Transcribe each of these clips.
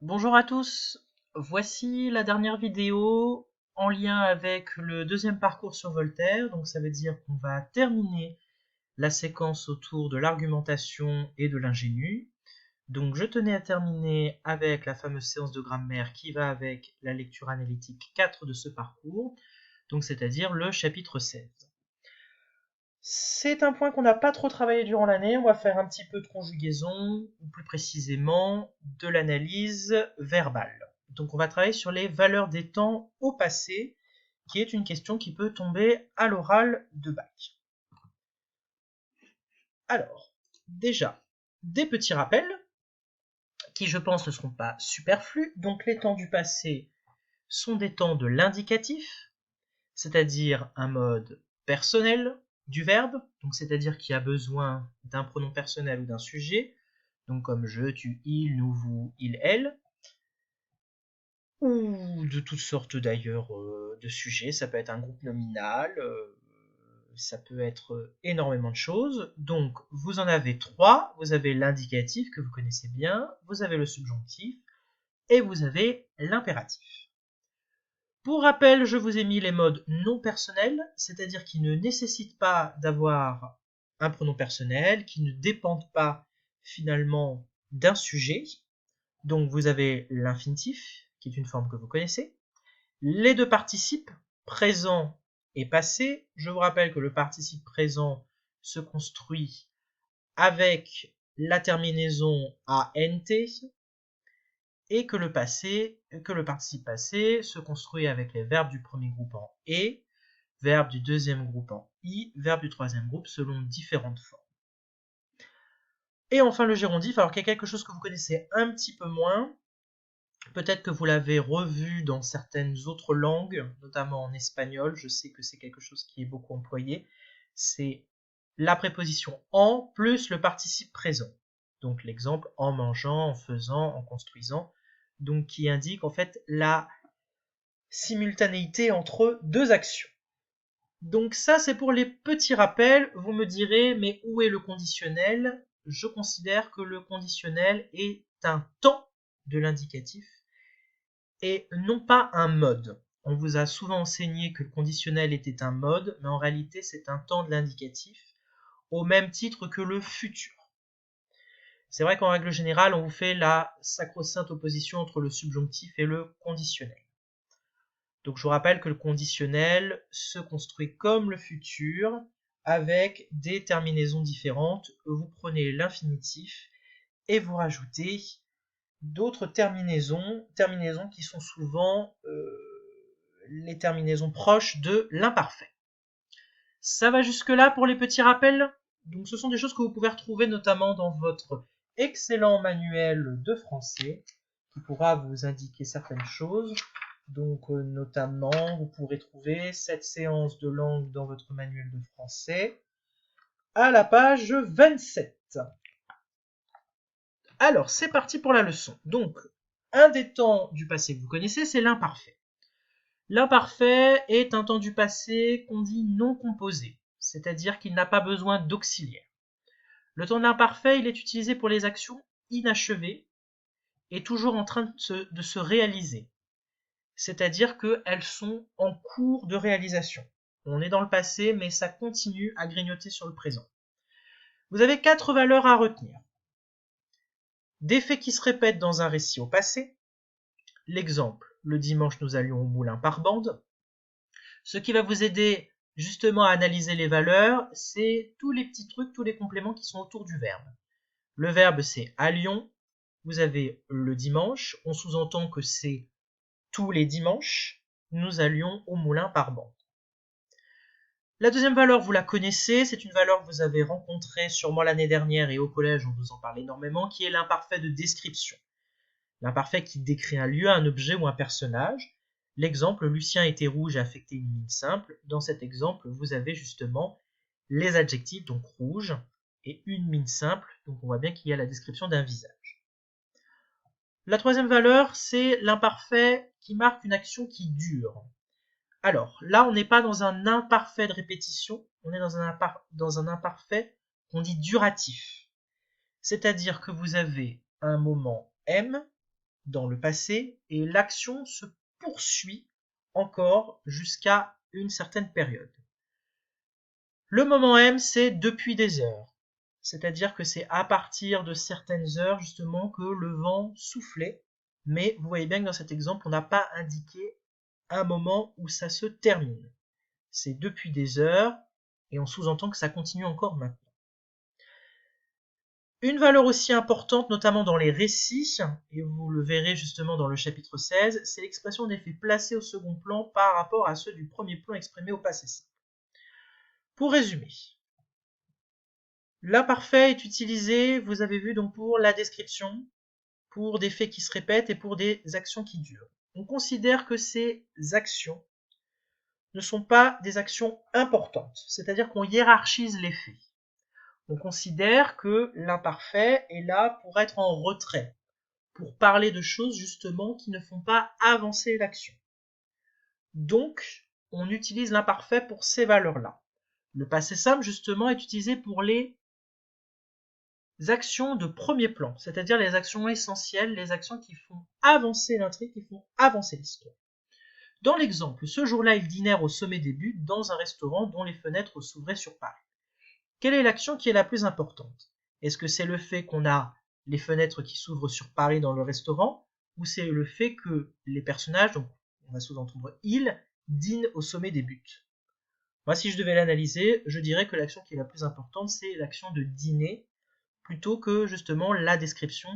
Bonjour à tous, voici la dernière vidéo en lien avec le deuxième parcours sur Voltaire, donc ça veut dire qu'on va terminer la séquence autour de l'argumentation et de l'ingénu. Donc je tenais à terminer avec la fameuse séance de grammaire qui va avec la lecture analytique 4 de ce parcours, donc c'est-à-dire le chapitre 16. C'est un point qu'on n'a pas trop travaillé durant l'année, on va faire un petit peu de conjugaison, ou plus précisément de l'analyse verbale. Donc on va travailler sur les valeurs des temps au passé, qui est une question qui peut tomber à l'oral de bac. Alors, déjà, des petits rappels, qui je pense ne seront pas superflus. Donc les temps du passé sont des temps de l'indicatif, c'est-à-dire un mode personnel du verbe, donc c'est-à-dire qui a besoin d'un pronom personnel ou d'un sujet, donc comme je, tu, il, nous, vous, il, elle, ou de toutes sortes d'ailleurs de sujets, ça peut être un groupe nominal, ça peut être énormément de choses. Donc vous en avez trois, vous avez l'indicatif que vous connaissez bien, vous avez le subjonctif et vous avez l'impératif. Pour rappel, je vous ai mis les modes non personnels, c'est-à-dire qui ne nécessitent pas d'avoir un pronom personnel, qui ne dépendent pas finalement d'un sujet. Donc vous avez l'infinitif, qui est une forme que vous connaissez. Les deux participes, présent et passé. Je vous rappelle que le participe présent se construit avec la terminaison ANT, et que le participe passé se construit avec les verbes du premier groupe en et, verbes du deuxième groupe en i, verbes du troisième groupe selon différentes formes. Et enfin le gérondif, alors qu'il y a quelque chose que vous connaissez un petit peu moins, peut-être que vous l'avez revu dans certaines autres langues, notamment en espagnol, je sais que c'est quelque chose qui est beaucoup employé, c'est la préposition en plus le participe présent. Donc l'exemple en mangeant, en faisant, en construisant, donc qui indique en fait la simultanéité entre deux actions. Donc ça c'est pour les petits rappels, vous me direz mais où est le conditionnel? Je considère que le conditionnel est un temps de l'indicatif et non pas un mode. On vous a souvent enseigné que le conditionnel était un mode, mais en réalité c'est un temps de l'indicatif, au même titre que le futur. C'est vrai qu'en règle générale, on vous fait la sacro-sainte opposition entre le subjonctif et le conditionnel. Donc je vous rappelle que le conditionnel se construit comme le futur, avec des terminaisons différentes. Vous prenez l'infinitif et vous rajoutez d'autres terminaisons qui sont souvent les terminaisons proches de l'imparfait. Ça va jusque-là pour les petits rappels. Donc ce sont des choses que vous pouvez retrouver notamment dans votre excellent manuel de français qui pourra vous indiquer certaines choses. Donc notamment, vous pourrez trouver cette séance de langue dans votre manuel de français à la page 27. Alors, c'est parti pour la leçon. Donc, un des temps du passé que vous connaissez, c'est l'imparfait. L'imparfait est un temps du passé qu'on dit non composé, c'est-à-dire qu'il n'a pas besoin d'auxiliaire. Le temps de l'imparfait, il est utilisé pour les actions inachevées et toujours en train de se réaliser, c'est-à-dire qu'elles sont en cours de réalisation. On est dans le passé, mais ça continue à grignoter sur le présent. Vous avez 4 valeurs à retenir. Des faits qui se répètent dans un récit au passé. L'exemple, le dimanche nous allions au moulin par bande. Ce qui va vous aider justement à analyser les valeurs, c'est tous les petits trucs, tous les compléments qui sont autour du verbe. Le verbe c'est allions, vous avez le dimanche, on sous-entend que c'est tous les dimanches, nous allions au moulin par bande. La deuxième valeur, vous la connaissez, c'est une valeur que vous avez rencontrée sûrement l'année dernière et au collège, on vous en parle énormément, qui est l'imparfait de description. L'imparfait qui décrit un lieu, un objet ou un personnage. L'exemple, Lucien était rouge et affectait une mine simple. Dans cet exemple, vous avez justement les adjectifs, donc rouge, et une mine simple, donc on voit bien qu'il y a la description d'un visage. La troisième valeur, c'est l'imparfait qui marque une action qui dure. Alors, là, on n'est pas dans un imparfait de répétition, on est dans un imparfait qu'on dit duratif. C'est-à-dire que vous avez un moment M, dans le passé et l'action se poursuit encore jusqu'à une certaine période. Le moment M, c'est depuis des heures. C'est-à-dire que c'est à partir de certaines heures, justement, que le vent soufflait. Mais vous voyez bien que dans cet exemple, on n'a pas indiqué un moment où ça se termine. C'est depuis des heures, et on sous-entend que ça continue encore maintenant. Une valeur aussi importante, notamment dans les récits, et vous le verrez justement dans le chapitre 16, c'est l'expression des faits placés au second plan par rapport à ceux du premier plan exprimés au passé simple. Pour résumer, l'imparfait est utilisé, vous avez vu, donc pour la description, pour des faits qui se répètent et pour des actions qui durent. On considère que ces actions ne sont pas des actions importantes, c'est-à-dire qu'on hiérarchise les faits. On considère que l'imparfait est là pour être en retrait, pour parler de choses justement qui ne font pas avancer l'action. Donc, on utilise l'imparfait pour ces valeurs-là. Le passé simple, justement, est utilisé pour les actions de premier plan, c'est-à-dire les actions essentielles, les actions qui font avancer l'intrigue, qui font avancer l'histoire. Dans l'exemple, ce jour-là, ils dînèrent au sommet des buttes dans un restaurant dont les fenêtres s'ouvraient sur Paris. Quelle est l'action qui est la plus importante? Est-ce que c'est le fait qu'on a les fenêtres qui s'ouvrent sur Paris dans le restaurant, ou c'est le fait que les personnages, donc on va sous-entendre ils, dînent au sommet des buttes? Moi, si je devais l'analyser, je dirais que l'action qui est la plus importante, c'est l'action de dîner, plutôt que justement la description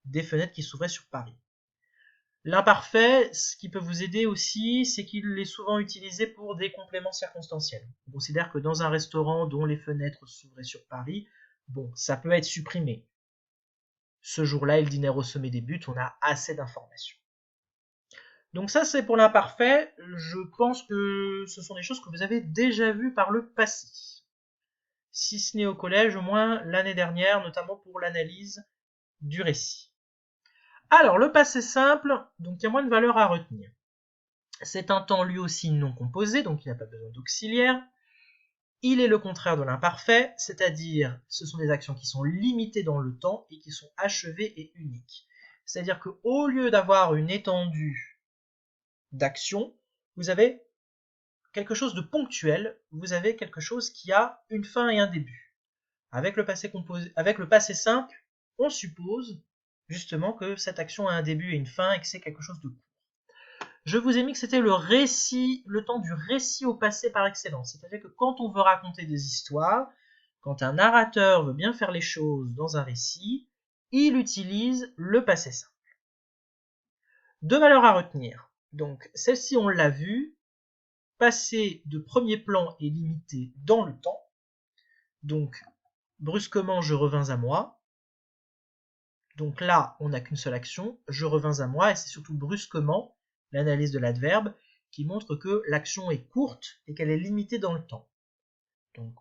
des fenêtres qui s'ouvraient sur Paris. L'imparfait, ce qui peut vous aider aussi, c'est qu'il est souvent utilisé pour des compléments circonstanciels. On considère que dans un restaurant dont les fenêtres s'ouvraient sur Paris, bon, ça peut être supprimé. Ce jour-là, ils dînèrent au sommet des buttes, on a assez d'informations. Donc ça, c'est pour l'imparfait. Je pense que ce sont des choses que vous avez déjà vues par le passé. Si ce n'est au collège, au moins l'année dernière, notamment pour l'analyse du récit. Alors, le passé simple, donc il y a moins de valeur à retenir. C'est un temps lui aussi non composé, donc il n'a pas besoin d'auxiliaire. Il est le contraire de l'imparfait, c'est-à-dire ce sont des actions qui sont limitées dans le temps et qui sont achevées et uniques. C'est-à-dire qu'au lieu d'avoir une étendue d'action, vous avez quelque chose de ponctuel, vous avez quelque chose qui a une fin et un début. Avec le passé simple, on suppose justement que cette action a un début et une fin et que c'est quelque chose de court. Je vous ai mis que c'était le temps du récit au passé par excellence. C'est-à-dire que quand on veut raconter des histoires, quand un narrateur veut bien faire les choses dans un récit, il utilise le passé simple. Deux valeurs à retenir. Donc, celle-ci, on l'a vu, passé de premier plan est limité dans le temps. Donc, brusquement, je revins à moi. Donc là, on n'a qu'une seule action, je revins à moi, et c'est surtout brusquement, l'analyse de l'adverbe, qui montre que l'action est courte et qu'elle est limitée dans le temps. Donc,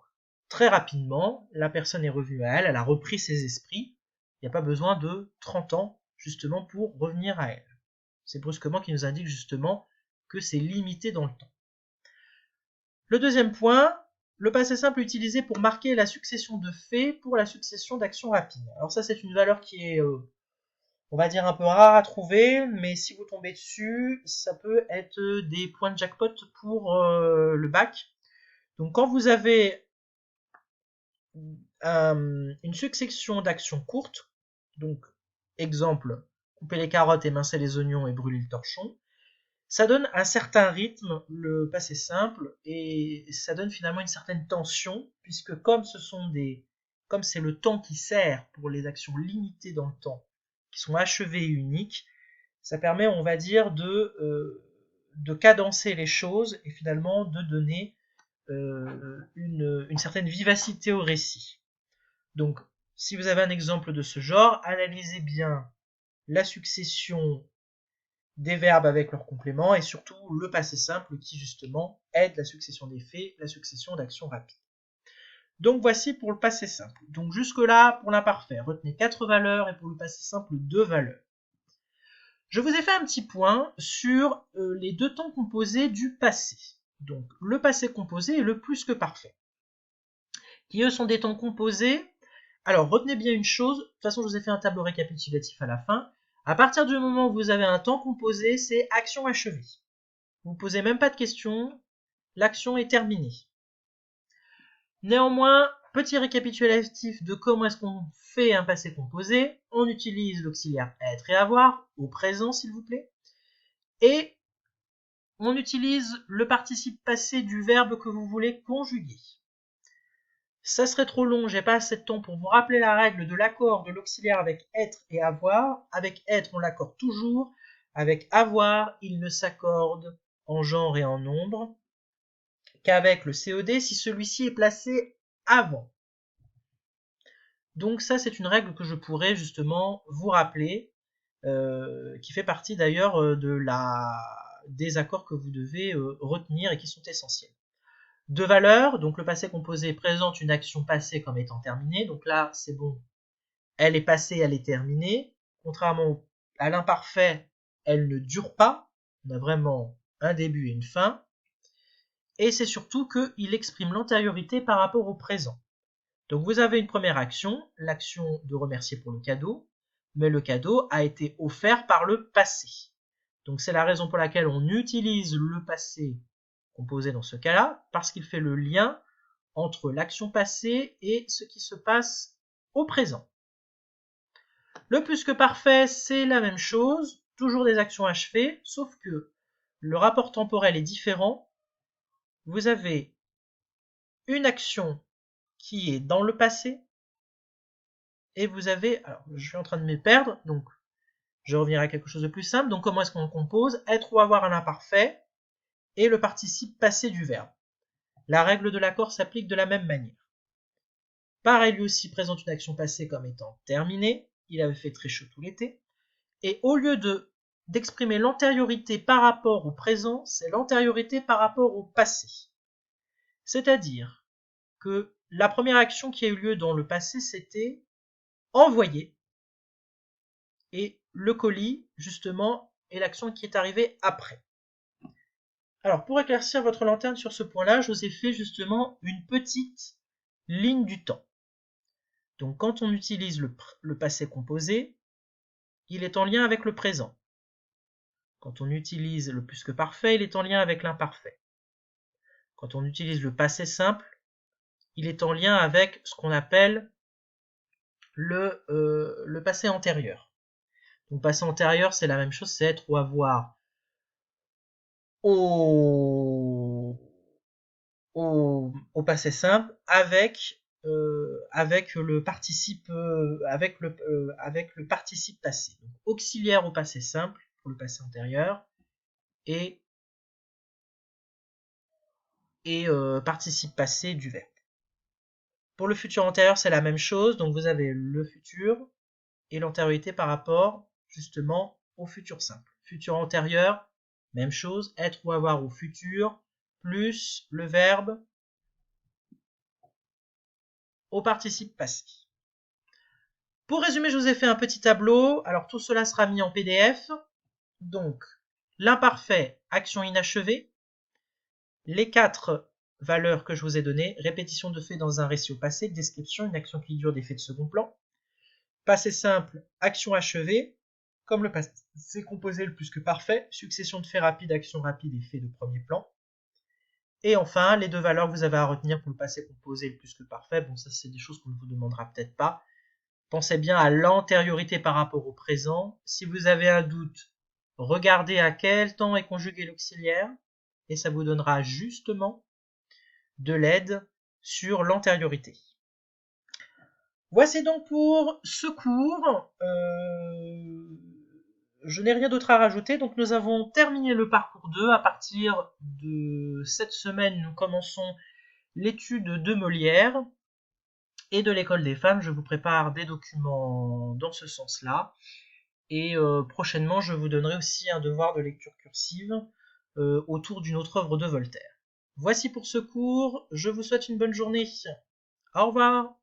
très rapidement, la personne est revenue à elle, elle a repris ses esprits, il n'y a pas besoin de 30 ans, justement, pour revenir à elle. C'est brusquement qui nous indique, justement, que c'est limité dans le temps. Le deuxième point, le passé simple utilisé pour marquer la succession de faits pour la succession d'actions rapides. Alors ça, c'est une valeur qui est, on va dire, un peu rare à trouver, mais si vous tombez dessus, ça peut être des points de jackpot pour le bac. Donc quand vous avez une succession d'actions courtes, donc exemple, couper les carottes, émincer les oignons et brûler le torchon, ça donne un certain rythme, le passé simple, et ça donne finalement une certaine tension, puisque comme c'est le temps qui sert pour les actions limitées dans le temps, qui sont achevées et uniques, ça permet, on va dire, de cadencer les choses et finalement de donner une certaine vivacité au récit. Donc, si vous avez un exemple de ce genre, analysez bien la succession des verbes avec leurs compléments et surtout le passé simple qui justement aide la succession des faits, la succession d'actions rapides. Donc voici pour le passé simple. Donc jusque là pour l'imparfait, retenez 4 valeurs et pour le passé simple 2 valeurs. Je vous ai fait un petit point sur les deux temps composés du passé. Donc le passé composé et le plus que parfait. Qui eux sont des temps composés. Alors retenez bien une chose, de toute façon je vous ai fait un tableau récapitulatif à la fin. À partir du moment où vous avez un temps composé, c'est action achevée. Vous ne posez même pas de questions, l'action est terminée. Néanmoins, petit récapitulatif de comment est-ce qu'on fait un passé composé. On utilise l'auxiliaire être et avoir, au présent s'il vous plaît, et on utilise le participe passé du verbe que vous voulez conjuguer. Ça serait trop long, j'ai pas assez de temps pour vous rappeler la règle de l'accord de l'auxiliaire avec être et avoir. Avec être, on l'accorde toujours. Avec avoir, il ne s'accorde en genre et en nombre qu'avec le CED si celui-ci est placé avant. Donc ça, c'est une règle que je pourrais justement vous rappeler, qui fait partie d'ailleurs des accords que vous devez retenir et qui sont essentiels. Deux valeurs, donc le passé composé présente une action passée comme étant terminée, donc là c'est bon, elle est passée, elle est terminée, contrairement à l'imparfait, elle ne dure pas, on a vraiment un début et une fin, et c'est surtout qu'il exprime l'antériorité par rapport au présent. Donc vous avez une première action, l'action de remercier pour le cadeau, mais le cadeau a été offert par le passé. Donc c'est la raison pour laquelle on utilise le passé composé dans ce cas-là, parce qu'il fait le lien entre l'action passée et ce qui se passe au présent. Le plus que parfait, c'est la même chose, toujours des actions achevées, sauf que le rapport temporel est différent. Vous avez une action qui est dans le passé, et vous avez, alors je suis en train de me perdre, donc je reviendrai à quelque chose de plus simple. Donc comment est-ce qu'on compose? Être ou avoir un imparfait, et le participe passé du verbe. La règle de l'accord s'applique de la même manière. Pareil, lui aussi présente une action passée comme étant terminée. Il avait fait très chaud tout l'été. Et au lieu d'exprimer l'antériorité par rapport au présent, c'est l'antériorité par rapport au passé. C'est-à-dire que la première action qui a eu lieu dans le passé, c'était envoyer. Et le colis, justement, est l'action qui est arrivée après. Alors, pour éclaircir votre lanterne sur ce point-là, je vous ai fait justement une petite ligne du temps. Donc, quand on utilise le passé composé, il est en lien avec le présent. Quand on utilise le plus que parfait, il est en lien avec l'imparfait. Quand on utilise le passé simple, il est en lien avec ce qu'on appelle le passé antérieur. Donc, passé antérieur, c'est la même chose, c'est être ou avoir au passé simple avec le participe avec le participe passé. Donc, auxiliaire au passé simple pour le passé antérieur et participe passé du verbe. Pour le futur antérieur, c'est la même chose. Donc vous avez le futur et l'antériorité par rapport justement au futur simple. Futur antérieur, même chose, être ou avoir au futur, plus le verbe au participe passé. Pour résumer, je vous ai fait un petit tableau. Alors tout cela sera mis en PDF. Donc, l'imparfait, action inachevée. Les 4 valeurs que je vous ai données. Répétition de faits dans un récit au passé. Description, une action qui dure des faits de second plan. Passé simple, action achevée. Comme le passé composé le plus que parfait. Succession de faits rapides, action rapide et faits de premier plan. Et enfin, les 2 valeurs que vous avez à retenir pour le passé composé le plus que parfait. Bon, ça c'est des choses qu'on ne vous demandera peut-être pas. Pensez bien à l'antériorité par rapport au présent. Si vous avez un doute, regardez à quel temps est conjugué l'auxiliaire et ça vous donnera justement de l'aide sur l'antériorité. Voici donc pour ce cours. Je n'ai rien d'autre à rajouter, donc nous avons terminé le parcours 2. À partir de cette semaine, nous commençons l'étude de Molière. Et de l'école des femmes, je vous prépare des documents dans ce sens-là. Et prochainement, je vous donnerai aussi un devoir de lecture cursive autour d'une autre œuvre de Voltaire. Voici pour ce cours, je vous souhaite une bonne journée. Au revoir.